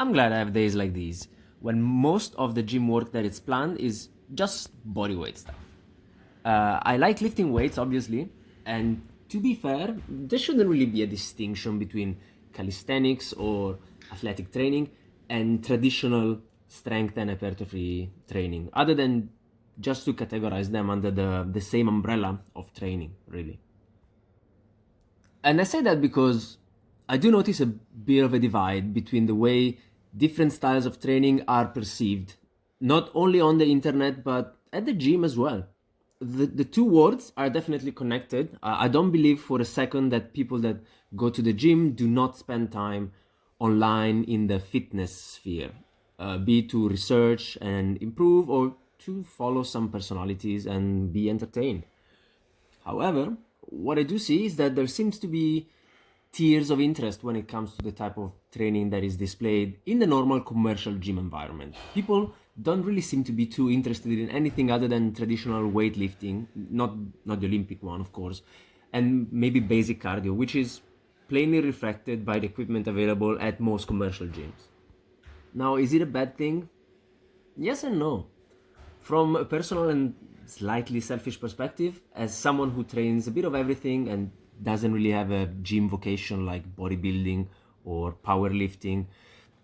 I'm glad I have days like these, when most of the gym work that is planned is just bodyweight stuff. I like lifting weights, obviously, and to be fair, there shouldn't really be a distinction between calisthenics or athletic training and traditional strength and hypertrophy training, other than just to categorize them under the same umbrella of training, really. And I say that because I do notice a bit of a divide between the way different styles of training are perceived, not only on the internet, but at the gym as well. The two worlds are definitely connected. I don't believe for a second that people that go to the gym do not spend time online in the fitness sphere, be it to research and improve or to follow some personalities and be entertained. However, what I do see is that there seems to be tiers of interest when it comes to the type of training that is displayed in the normal commercial gym environment. People don't really seem to be too interested in anything other than traditional weightlifting, not the Olympic one, of course, and maybe basic cardio, which is plainly reflected by the equipment available at most commercial gyms. Now, is it a bad thing? Yes and no. From a personal and slightly selfish perspective, as someone who trains a bit of everything and doesn't really have a gym vocation like bodybuilding or powerlifting,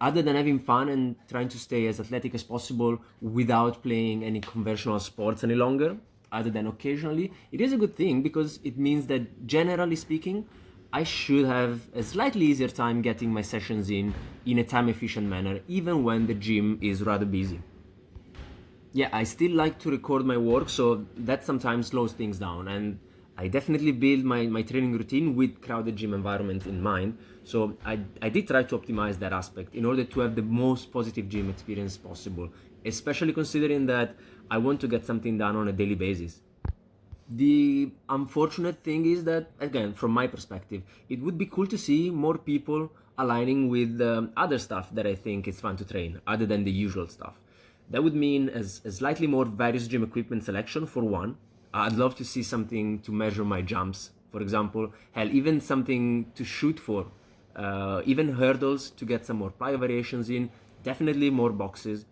other than having fun and trying to stay as athletic as possible without playing any conventional sports any longer, other than occasionally, it is a good thing because it means that generally speaking, I should have a slightly easier time getting my sessions in a time efficient manner, even when the gym is rather busy. Yeah, I still like to record my work, so that sometimes slows things down. And I definitely build my training routine with crowded gym environment in mind. So I did try to optimize that aspect in order to have the most positive gym experience possible, especially considering that I want to get something done on a daily basis. The unfortunate thing is that, again, from my perspective, it would be cool to see more people aligning with other stuff that I think is fun to train, other than the usual stuff. That would mean a slightly more various gym equipment selection for one. I'd love to see something to measure my jumps, for example. Hell, even something to shoot for. Even hurdles to get some more plyo variations in. Definitely more boxes.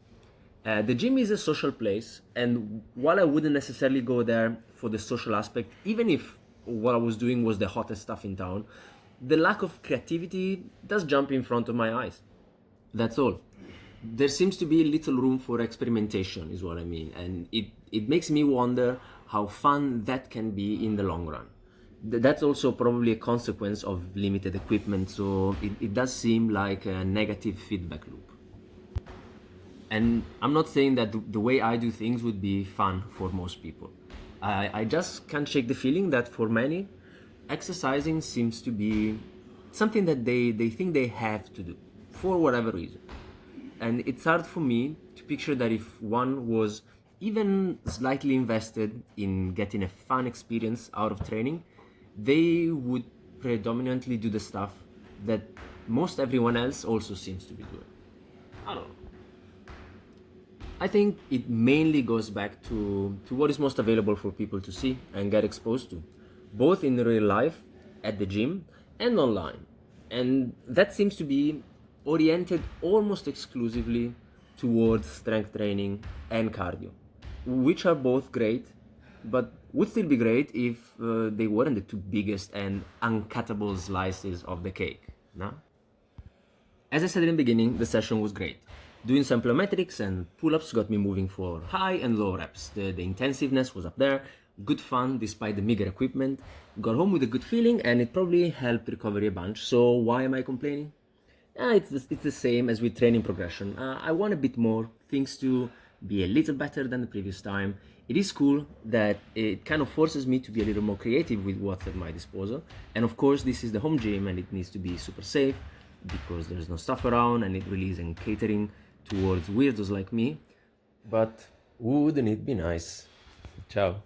The gym is a social place, and while I wouldn't necessarily go there for the social aspect, even if what I was doing was the hottest stuff in town, the lack of creativity does jump in front of my eyes. That's all. There seems to be little room for experimentation, is what I mean, and it makes me wonder how fun that can be in the long run. That's also probably a consequence of limited equipment, so it does seem like a negative feedback loop. And I'm not saying that the way I do things would be fun for most people. I just can't shake the feeling that for many, exercising seems to be something that they think they have to do for whatever reason. And it's hard for me to picture that if one was even slightly invested in getting a fun experience out of training, they would predominantly do the stuff that most everyone else also seems to be doing. I don't know. I think it mainly goes back to what is most available for people to see and get exposed to, both in real life, at the gym, and online. And that seems to be oriented almost exclusively towards strength training and cardio, which are both great, but would still be great if they weren't the two biggest and uncuttable slices of the cake, no? As I said in the beginning, the session was great. Doing some plyometrics and pull-ups got me moving for high and low reps. The intensiveness was up there, good fun despite the meager equipment, got home with a good feeling, and it probably helped recovery a bunch. So why am I complaining? It's the same as with training progression. I want a bit more, things to be a little better than the previous time. It is cool that it kind of forces me to be a little more creative with what's at my disposal. And of course, this is the home gym and it needs to be super safe because there's no stuff around and it really isn't catering towards weirdos like me. But wouldn't it be nice? Ciao.